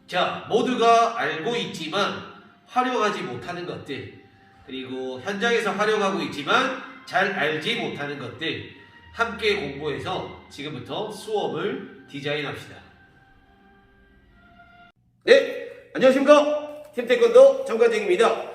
자, 모두가 알고 있지만 활용하지 못하는 것들, 그리고 현장에서 활용하고 있지만 잘 알지 못하는 것들, 함께 공부해서 지금부터 수업을 디자인합시다. 네, 안녕하십니까. 팀태권도 정관장입니다.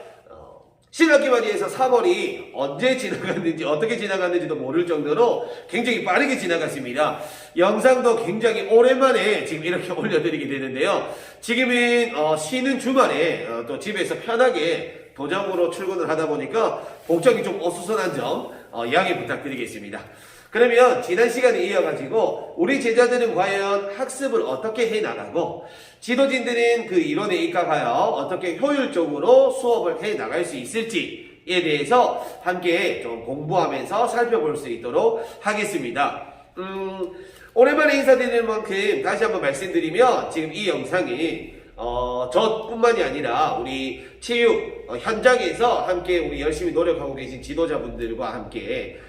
신학기 말이에서 3월이 언제 지나갔는지 어떻게 지나갔는지도 모를 정도로 굉장히 빠르게 지나갔습니다. 영상도 굉장히 오랜만에 지금 이렇게 올려드리게 되는데요. 지금은 쉬는 주말에 또 집에서 편하게 도장으로 출근을 하다 보니까 복장이 좀 어수선한 점 양해 부탁드리겠습니다. 그러면 지난 시간에 이어가지고 우리 제자들은 과연 학습을 어떻게 해나가고 지도진들은 그 이론에 입각하여 어떻게 효율적으로 수업을 해나갈 수 있을지에 대해서 함께 좀 공부하면서 살펴볼 수 있도록 하겠습니다. 오랜만에 인사드리는 만큼 다시 한번 말씀드리면 지금 이 영상이 저뿐만이 아니라 우리 체육 현장에서 함께 우리 열심히 노력하고 계신 지도자분들과 함께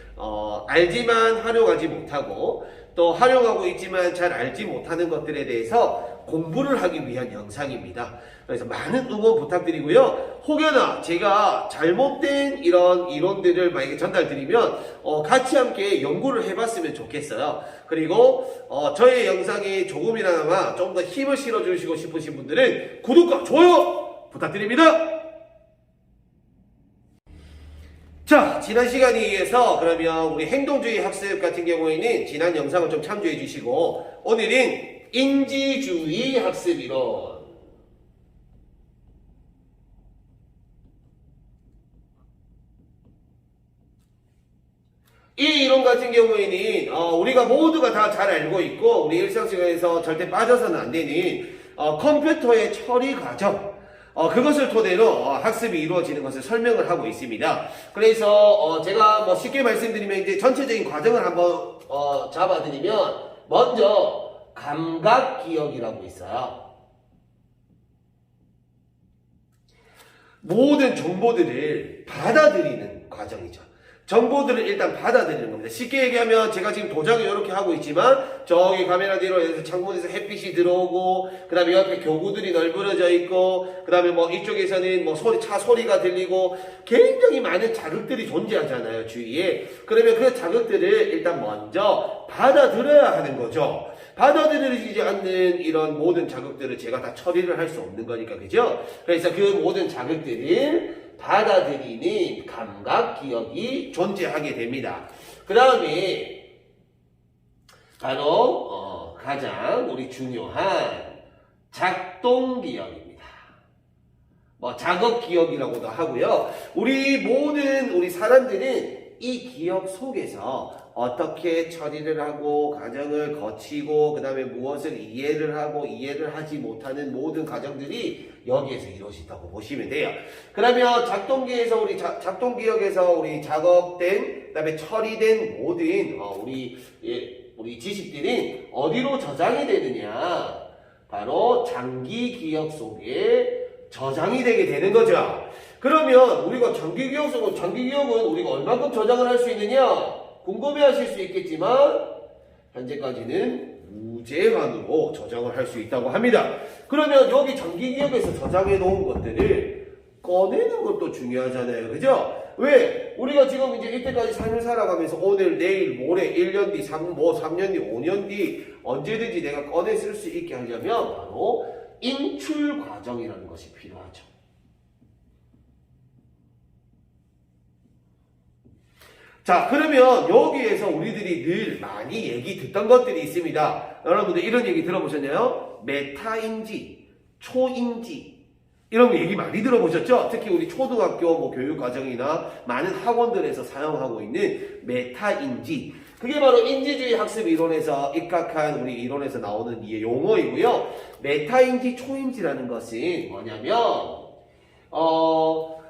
알지만 활용하지 못하고 또 활용하고 있지만 잘 알지 못하는 것들에 대해서 공부를 하기 위한 영상입니다. 그래서 많은 응원 부탁드리고요. 혹여나 제가 잘못된 이런 이론들을 만약에 전달드리면 같이 함께 연구를 해봤으면 좋겠어요. 그리고 저의 영상에 조금이나마 좀 더 힘을 실어주시고 싶으신 분들은 구독과 좋아요 부탁드립니다. 자, 지난 시간에 의해서 그러면 우리 행동주의 학습 같은 경우에는 지난 영상을 좀 참조해 주시고 오늘은 인지주의 학습 이론. 이 이론 같은 경우에는 우리가 모두가 다 잘 알고 있고 우리 일상생활에서 절대 빠져서는 안 되는 컴퓨터의 처리 과정, 그것을 토대로 학습이 이루어지는 것을 설명을 하고 있습니다. 그래서 제가 뭐 쉽게 말씀드리면 이제 전체적인 과정을 한번 잡아드리면 먼저 감각기억이라고 있어요. 모든 정보들을 받아들이는 과정이죠. 정보들을 일단 받아들이는 겁니다. 쉽게 얘기하면 제가 지금 도장을 이렇게 하고 있지만 저기 카메라 뒤로 해서 창문에서 햇빛이 들어오고 그 다음에 옆에 교구들이 널브러져 있고 그 다음에 뭐 이쪽에서는 뭐 차 소리가 들리고 굉장히 많은 자극들이 존재하잖아요, 주위에. 그러면 그 자극들을 일단 먼저 받아들여야 하는 거죠. 받아들이지 않는 이런 모든 자극들을 제가 다 처리를 할 수 없는 거니까, 그죠? 그래서 그 모든 자극들을 받아들이는 감각기억이 존재하게 됩니다. 그 다음에 바로 가장 우리 중요한 작동기억입니다. 뭐 작업기억이라고도 하고요. 우리 사람들은 이 기억 속에서 어떻게 처리를 하고 과정을 거치고 그 다음에 무엇을 이해를 하고 이해를 하지 못하는 모든 과정들이 여기에서 이루어진다고 보시면 돼요. 그러면 작동기억에서 우리 작업된 그 다음에 처리된 모든 우리 지식들이 어디로 저장이 되느냐, 바로 장기기억 속에 저장이 되게 되는 거죠. 그러면 우리가 장기기억은 우리가 얼마큼 저장을 할 수 있느냐 궁금해 하실 수 있겠지만 현재까지는 무제한으로 저장을 할 수 있다고 합니다. 그러면 여기 장기기억에서 저장해 놓은 것들을 꺼내는 것도 중요하잖아요. 그죠? 왜? 우리가 지금 이제 이때까지 삶을 살아가면서 오늘, 내일, 모레, 1년 뒤, 3년 뒤, 5년 뒤 언제든지 내가 꺼내 쓸 수 있게 하려면 바로 인출 과정이라는 것이 필요하죠. 자, 그러면 여기에서 우리들이 늘 많이 얘기 듣던 것들이 있습니다. 여러분들 이런 얘기 들어보셨나요? 메타인지, 초인지 이런 거 얘기 많이 들어보셨죠? 특히 우리 초등학교 교육과정이나 많은 학원들에서 사용하고 있는 메타인지, 그게 바로 인지주의 학습 이론에서 입각한 우리 이론에서 나오는 이 용어이고요. 메타인지, 초인지라는 것은 뭐냐면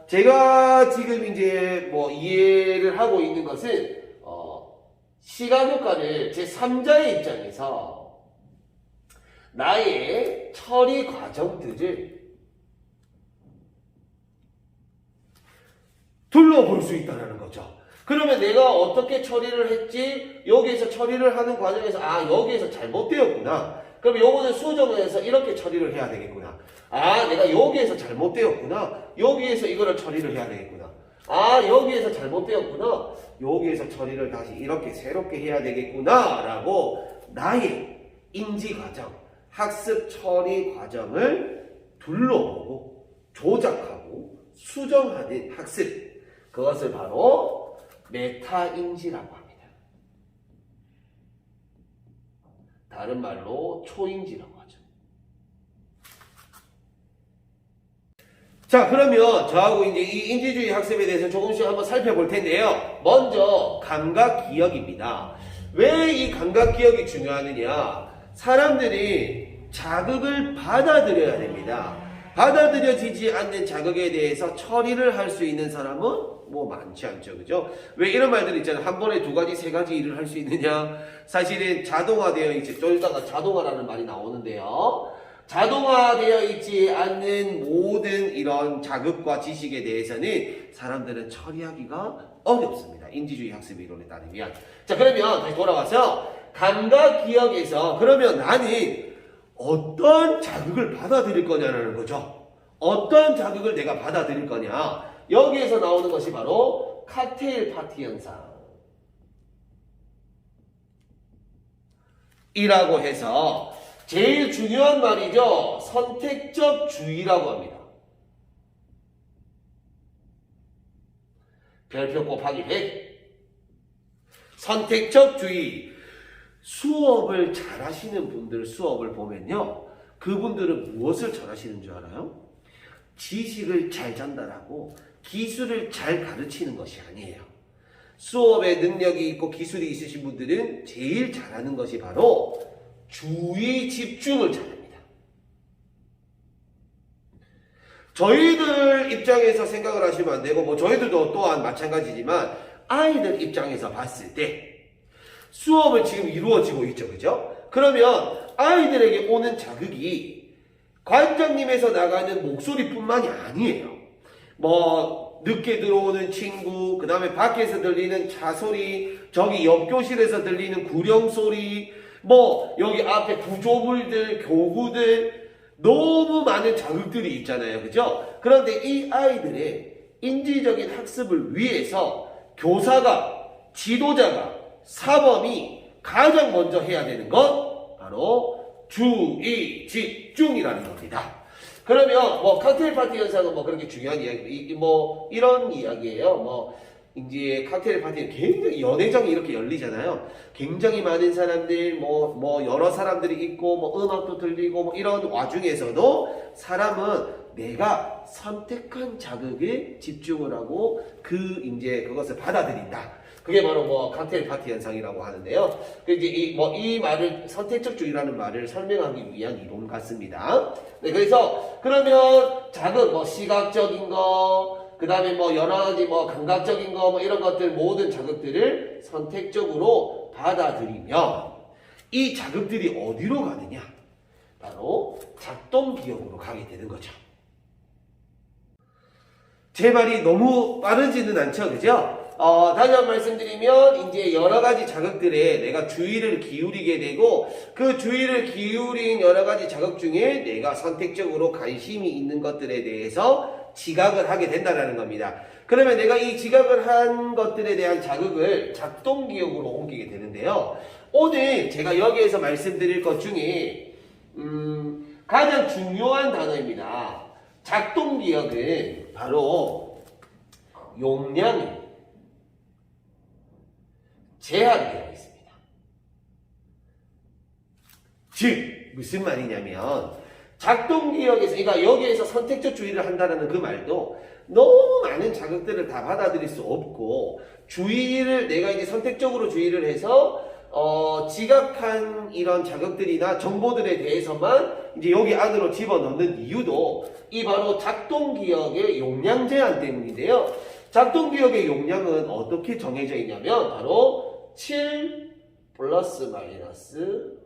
제가 지금 이제 이해를 하고 있는 것은 시각효과를 제3자의 입장에서 나의 처리 과정들을 둘러볼 수 있다는 거죠. 그러면 내가 어떻게 처리를 했지? 여기에서 처리를 하는 과정에서 여기에서 잘못되었구나. 그럼 요거는 수정해서 이렇게 처리를 해야 되겠구나. 아, 내가 여기에서 잘못되었구나. 여기에서 이거를 처리를 해야 되겠구나. 아, 여기에서 잘못되었구나. 여기에서 처리를 다시 이렇게 새롭게 해야 되겠구나. 라고 나의 인지 과정, 학습 처리 과정을 둘러보고 조작하고 수정하는 학습. 그것을 바로 메타인지라고 합니다. 다른 말로 초인지라고 하죠. 자, 그러면 저하고 이제 이 인지주의 학습에 대해서 조금씩 한번 살펴볼 텐데요. 먼저 감각 기억입니다. 왜 이 감각 기억이 중요하느냐? 사람들이 자극을 받아들여야 됩니다. 받아들여지지 않는 자극에 대해서 처리를 할 수 있는 사람은 뭐 많지 않죠. 그죠? 왜 이런 말들 있잖아요. 한 번에 두 가지, 세 가지 일을 할 수 있느냐? 사실은 자동화되어 있지. 좀 이따가 자동화라는 말이 나오는데요. 자동화되어 있지 않는 모든 이런 자극과 지식에 대해서는 사람들은 처리하기가 어렵습니다. 인지주의 학습 이론에 따르면. 자, 그러면 다시 돌아와서 감각 기억에서 그러면 나는 어떤 자극을 받아들일 거냐는 거죠. 어떤 자극을 내가 받아들일 거냐. 여기에서 나오는 것이 바로 칵테일 파티 현상 이라고 해서 제일 중요한 말이죠. 선택적 주의라고 합니다. 별표 곱하기 100. 선택적 주의. 수업을 잘하시는 분들 수업을 보면요. 그분들은 무엇을 잘하시는 줄 알아요? 지식을 잘 전달하고 기술을 잘 가르치는 것이 아니에요. 수업에 능력이 있고 기술이 있으신 분들은 제일 잘하는 것이 바로 주의 집중을 잘합니다. 저희들 입장에서 생각을 하시면 안 되고, 뭐 저희들도 또한 마찬가지지만 아이들 입장에서 봤을 때 수업을 지금 이루어지고 있죠, 그죠? 그러면 아이들에게 오는 자극이 관장님에서 나가는 목소리뿐만이 아니에요. 뭐 늦게 들어오는 친구, 그 다음에 밖에서 들리는 차 소리, 저기 옆 교실에서 들리는 구령 소리, 뭐 여기 앞에 구조물들, 교구들, 너무 많은 자극들이 있잖아요, 그죠? 그런데 이 아이들의 인지적인 학습을 위해서 교사가, 지도자가, 사범이 가장 먼저 해야 되는 건 바로 주의 집중이라는 겁니다. 그러면 뭐 칵테일 파티 현상은 뭐 그렇게 중요한 이야기, 뭐 이런 이야기예요. 뭐 이제 칵테일 파티는 굉장히 연회장이 이렇게 열리잖아요. 굉장히 많은 사람들, 뭐 여러 사람들이 있고, 뭐 음악도 들리고, 뭐 이런 와중에서도 사람은 내가 선택한 자극에 집중을 하고 이제 그것을 받아들인다. 그게 바로 뭐 칵테일 파티 현상이라고 하는데요. 그 이제 이 말을 선택적 주의라는 말을 설명하기 위한 이론 같습니다. 네, 그래서 그러면 자극, 뭐 시각적인 거, 그 다음에 뭐 여러 가지 뭐 감각적인 거, 뭐 이런 것들 모든 자극들을 선택적으로 받아들이면 이 자극들이 어디로 가느냐? 바로 작동 기억으로 가게 되는 거죠. 제 말이 너무 빠르지는 않죠, 그죠? 다시 한번 말씀드리면 이제 여러 가지 자극들에 내가 주의를 기울이게 되고 그 주의를 기울인 여러 가지 자극 중에 내가 선택적으로 관심이 있는 것들에 대해서 지각을 하게 된다는 겁니다. 그러면 내가 이 지각을 한 것들에 대한 자극을 작동 기억으로 옮기게 되는데요. 오늘 제가 여기에서 말씀드릴 것 중에 가장 중요한 단어입니다. 작동 기억은 바로 용량입니다. 제한되어 있습니다. 즉 무슨 말이냐면 작동기억에서 그러니까 여기에서 선택적 주의를 한다는 그 말도 너무 많은 자극들을 다 받아들일 수 없고 주의를 내가 이제 선택적으로 주의를 해서 지각한 이런 자극들이나 정보들에 대해서만 이제 여기 안으로 집어넣는 이유도 이 바로 작동기억의 용량 제한 때문인데요. 작동기억의 용량은 어떻게 정해져 있냐면 바로 7 플러스 마이너스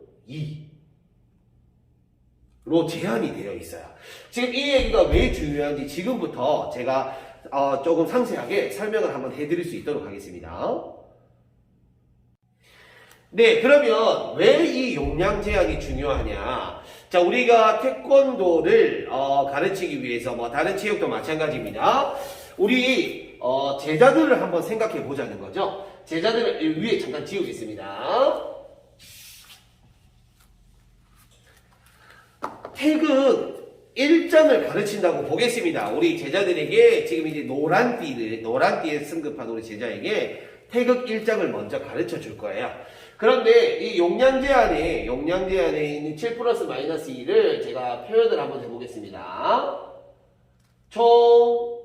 2로 제한이 되어 있어요. 지금 이 얘기가 왜 중요한지 지금부터 제가 조금 상세하게 설명을 한번 해드릴 수 있도록 하겠습니다. 네, 그러면 왜 이 용량 제한이 중요하냐? 자, 우리가 태권도를 가르치기 위해서 뭐 다른 체육도 마찬가지입니다. 우리 제자들을 한번 생각해 보자는 거죠. 제자들을 위에 잠깐 지우겠습니다. 태극 1장을 가르친다고 보겠습니다. 우리 제자들에게 지금 이제 노란띠에 승급한 우리 제자에게 태극 1장을 먼저 가르쳐 줄 거예요. 그런데 이 용량 제한에 있는 7 플러스 마이너스 2를 제가 표현을 한번 해보겠습니다. 총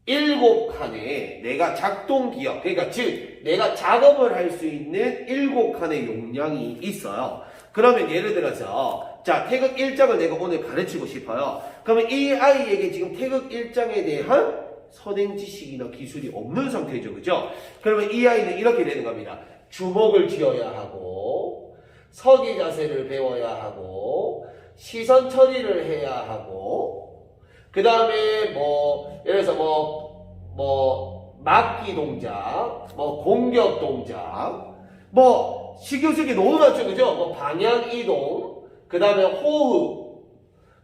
7칸의 내가 작동 기억, 그러니까 즉 내가 작업을 할 수 있는 7칸의 용량이 있어요. 그러면 예를 들어서 자, 태극 1장을 내가 오늘 가르치고 싶어요. 그러면 이 아이에게 지금 태극 1장에 대한 선행 지식이나 기술이 없는 상태죠. 그죠? 그러면 이 아이는 이렇게 되는 겁니다. 주먹을 쥐어야 하고, 서기 자세를 배워야 하고, 시선 처리를 해야 하고, 그 다음에 예를 들어서 막기 동작, 공격 동작, 시교색이 너무 많죠. 그죠? 방향 이동, 그 다음에 호흡,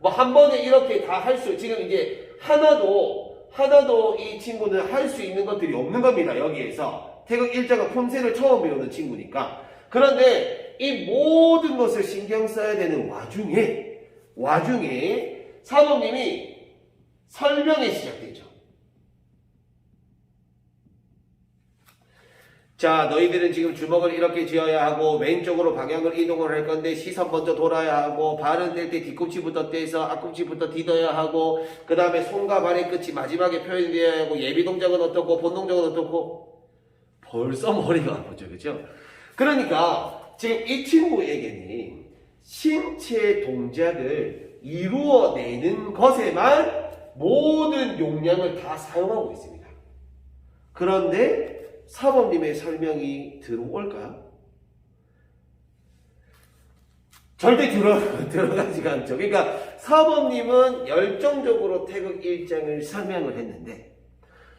한 번에 이렇게 다 지금 이제 하나도 이 친구는 할 수 있는 것들이 없는 겁니다. 여기에서 태극 1장은 폼새를 처음 배우는 친구니까. 그런데 이 모든 것을 신경 써야 되는 와중에 사모님이 설명이 시작되죠. 자, 너희들은 지금 주먹을 이렇게 쥐어야 하고 왼쪽으로 방향을 이동을 할 건데 시선 먼저 돌아야 하고 발은 뗄 때 뒤꿈치부터 떼서 앞꿈치부터 디뎌야 하고 그 다음에 손과 발의 끝이 마지막에 표현되어야 하고 예비 동작은 어떻고 본 동작은 어떻고 벌써 머리가 아프죠. 그죠? 그러니까 지금 이 친구에게는 신체 동작을 이루어내는 것에만 모든 용량을 다 사용하고 있습니다. 그런데 사범님의 설명이 들어올까요? 절대 들어가지가 않죠. 그러니까 사범님은 열정적으로 태극 1장을 설명을 했는데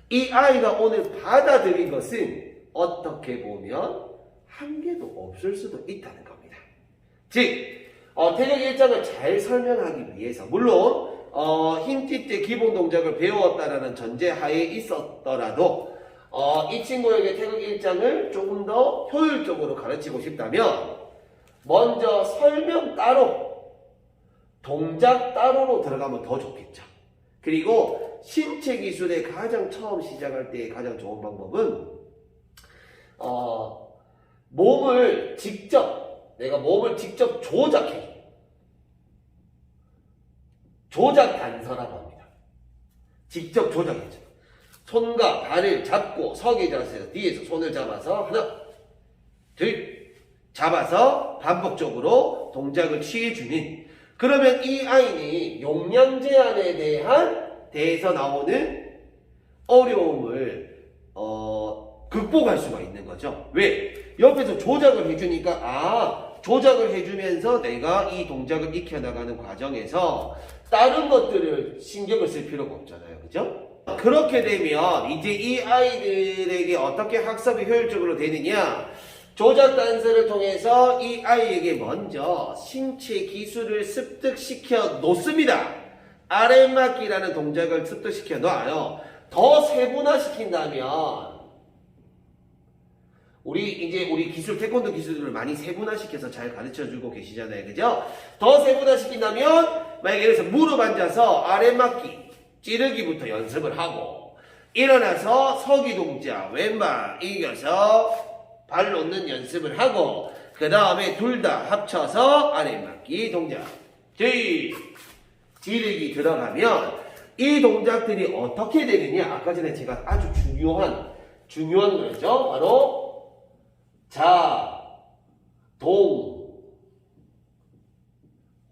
이 아이가 오늘 받아들인 것은 어떻게 보면 한계도 없을 수도 있다는 겁니다. 즉 태극 1장을 잘 설명하기 위해서 물론 흰띠 때 기본 동작을 배웠다라는 전제하에 있었더라도 이 친구에게 태극 1장을 조금 더 효율적으로 가르치고 싶다면 먼저 설명 따로 동작 따로로 들어가면 더 좋겠죠. 그리고 신체 기술에 가장 처음 시작할 때 가장 좋은 방법은 내가 몸을 직접 조작해. 조작 단서라고 합니다. 직접 조작해줘. 손과 발을 잡고 서기 자세에서 뒤에서 손을 잡아서 하나, 둘, 잡아서 반복적으로 동작을 취해주는 그러면 이 아이는 용량 제한에 대해서 나오는 어려움을 극복할 수가 있는 거죠. 왜? 옆에서 조작을 해주니까 조작을 해주면서 내가 이 동작을 익혀나가는 과정에서 다른 것들을 신경을 쓸 필요가 없잖아요. 그죠? 그렇게 되면 이제 이 아이들에게 어떻게 학습이 효율적으로 되느냐? 조작 단서를 통해서 이 아이에게 먼저 신체 기술을 습득시켜 놓습니다. 아랫맞기라는 동작을 습득시켜 놔요. 더 세분화시킨다면 우리 기술 태권도 기술들을 많이 세분화시켜서 잘 가르쳐주고 계시잖아요. 그죠? 더 세분화시킨다면 만약에 예를 들어서 무릎 앉아서 아랫맞기 찌르기부터 연습을 하고 일어나서 서기 동작 왼발 이겨서 발 놓는 연습을 하고 그 다음에 둘 다 합쳐서 아랫맞기 동작 찌르기 들어가면 이 동작들이 어떻게 되느냐 아까 전에 제가 아주 중요한 거죠. 바로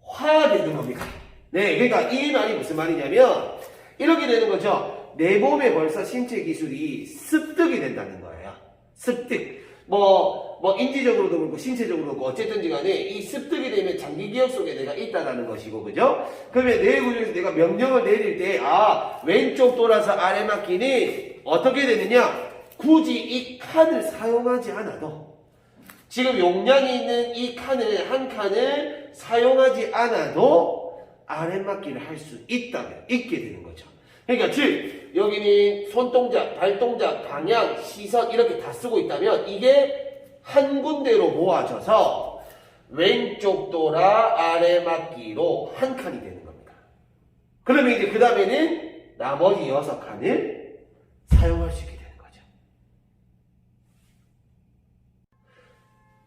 화 되는 겁니다. 네, 그러니까 이 말이 무슨 말이냐면 이렇게 되는 거죠. 내 몸에 벌써 신체 기술이 습득이 된다는 거예요. 습득. 인지적으로도 그렇고 신체적으로도 그렇고 어쨌든지 간에 이 습득이 되면 장기 기억 속에 내가 있다라는 것이고, 그죠? 그러면 내 구조에서 내가 명령을 내릴 때, 왼쪽 돌아서 아래 맞기는 어떻게 되느냐? 굳이 이 칸을 사용하지 않아도 지금 용량이 있는 이 칸을 한 칸을 사용하지 않아도 아랫맞기를 할 수 있게 되는 거죠. 그러니까 즉 여기는 손동작, 발동작, 방향, 시선 이렇게 다 쓰고 있다면 이게 한 군데로 모아져서 왼쪽 돌아 아래맞기로 한 칸이 되는 겁니다. 그러면 이제 그 다음에는 나머지 6칸을 사용할 수 있게 되는 거죠.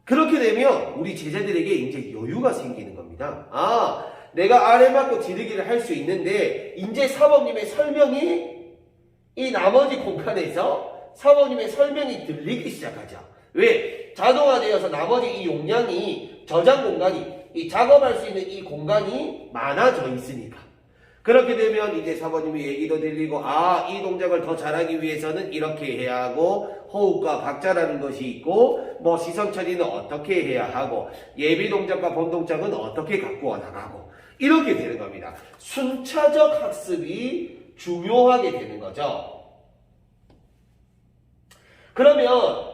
그렇게 되면 우리 제자들에게 이제 여유가 생기는 겁니다. 아, 내가 아래 맞고 지르기를 할 수 있는데 이제 사모님의 설명이 이 나머지 공간에서 사모님의 설명이 들리기 시작하죠. 왜? 자동화되어서 나머지 이 용량이 저장 공간이 이 작업할 수 있는 이 공간이 많아져 있으니까. 그렇게 되면 이제 사모님의 얘기도 들리고 아, 이 동작을 더 잘하기 위해서는 이렇게 해야 하고 호흡과 박자라는 것이 있고 뭐 시선 처리는 어떻게 해야 하고 예비 동작과 본 동작은 어떻게 갖고 나가고 이렇게 되는 겁니다. 순차적 학습이 중요하게 되는 거죠. 그러면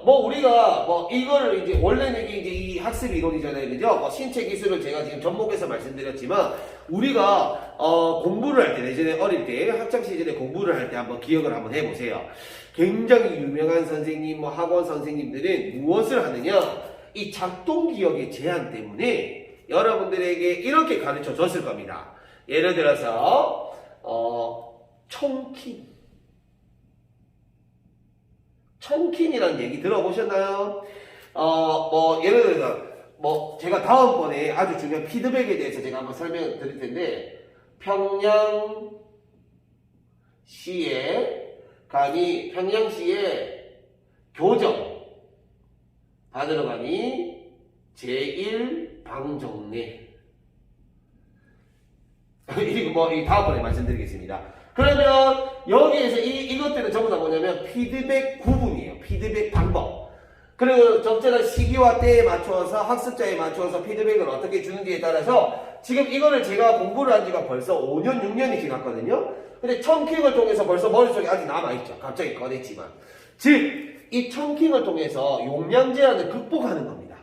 뭐 우리가 뭐 이거를 이제 원래는 이제 이 학습 이론이잖아요, 그죠? 뭐 신체 기술을 제가 지금 접목해서 말씀드렸지만 우리가 공부를 할 때 예전에 어릴 때 학창 시절에 공부를 할 때 한번 기억을 한번 해보세요. 굉장히 유명한 선생님, 뭐 학원 선생님들은 무엇을 하느냐? 이 작동 기억의 제한 때문에 여러분들에게 이렇게 가르쳐 줬을 겁니다. 예를 들어서 청킨이라는 얘기 들어보셨나요? 뭐 예를 들어서 뭐 제가 다음번에 아주 중요한 피드백에 대해서 제가 한번 설명을 드릴 텐데 평양시에 교정 받으러 가니 제1방정례 이거 뭐 다음번에 말씀드리겠습니다. 그러면 여기에서 이것들은 전부 다 뭐냐면 피드백 구분이에요. 피드백 방법. 그리고 적절한 시기와 때에 맞추어서 학습자에 맞추어서 피드백을 어떻게 주는지에 따라서 지금 이거를 제가 공부를 한 지가 벌써 5년, 6년이 지났거든요. 근데 청킹을 통해서 벌써 머릿속에 아직 남아있죠. 갑자기 꺼냈지만. 즉, 이 청킹을 통해서 용량 제한을 극복하는 겁니다.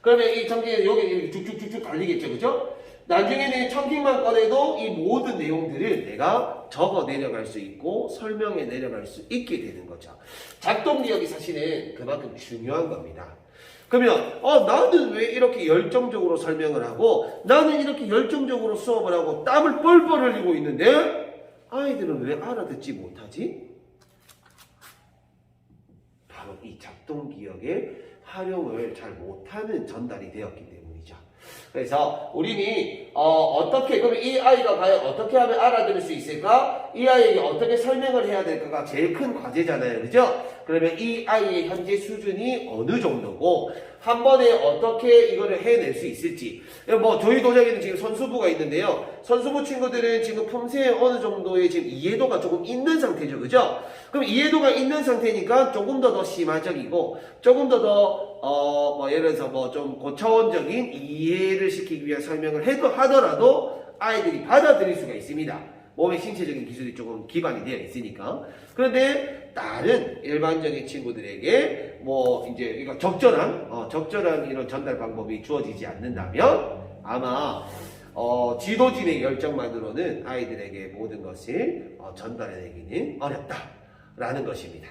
그러면 이 청킹이 여기 쭉쭉쭉쭉 달리겠죠. 그죠? 나중에는 청킹만 꺼내도 이 모든 내용들을 내가 적어 내려갈 수 있고 설명해 내려갈 수 있게 되는 거죠. 작동 기억이 사실은 그만큼 중요한 겁니다. 그러면 나는 왜 이렇게 열정적으로 설명을 하고 나는 이렇게 열정적으로 수업을 하고 땀을 뻘뻘 흘리고 있는데 아이들은 왜 알아듣지 못하지? 바로 이 작동 기억의 활용을 잘 못하는 전달이 되었기 때문이죠. 그래서 우리는 어떻게 그러면 이 아이가 과연 어떻게 하면 알아들을 수 있을까? 이 아이에게 어떻게 설명을 해야 될까가 제일 큰 과제잖아요, 그죠? 그러면 이 아이의 현재 수준이 어느 정도고 한 번에 어떻게 이거를 해낼 수 있을지. 뭐 저희 도장에는 지금 선수부가 있는데요. 선수부 친구들은 지금 품새에 어느 정도의 지금 이해도가 조금 있는 상태죠, 그죠? 그럼 이해도가 있는 상태니까 조금 더 심화적이고 조금 더 뭐 예를 들어서 뭐 좀 고차원적인 이해를 시키기 위한 설명을 하더라도 아이들이 받아들일 수가 있습니다. 몸의 신체적인 기술이 조금 기반이 되어 있으니까. 그런데 다른 일반적인 친구들에게 뭐 이제 적절한 이런 전달 방법이 주어지지 않는다면 아마 지도진의 열정만으로는 아이들에게 모든 것을 전달해내기는 어렵다라는 것입니다.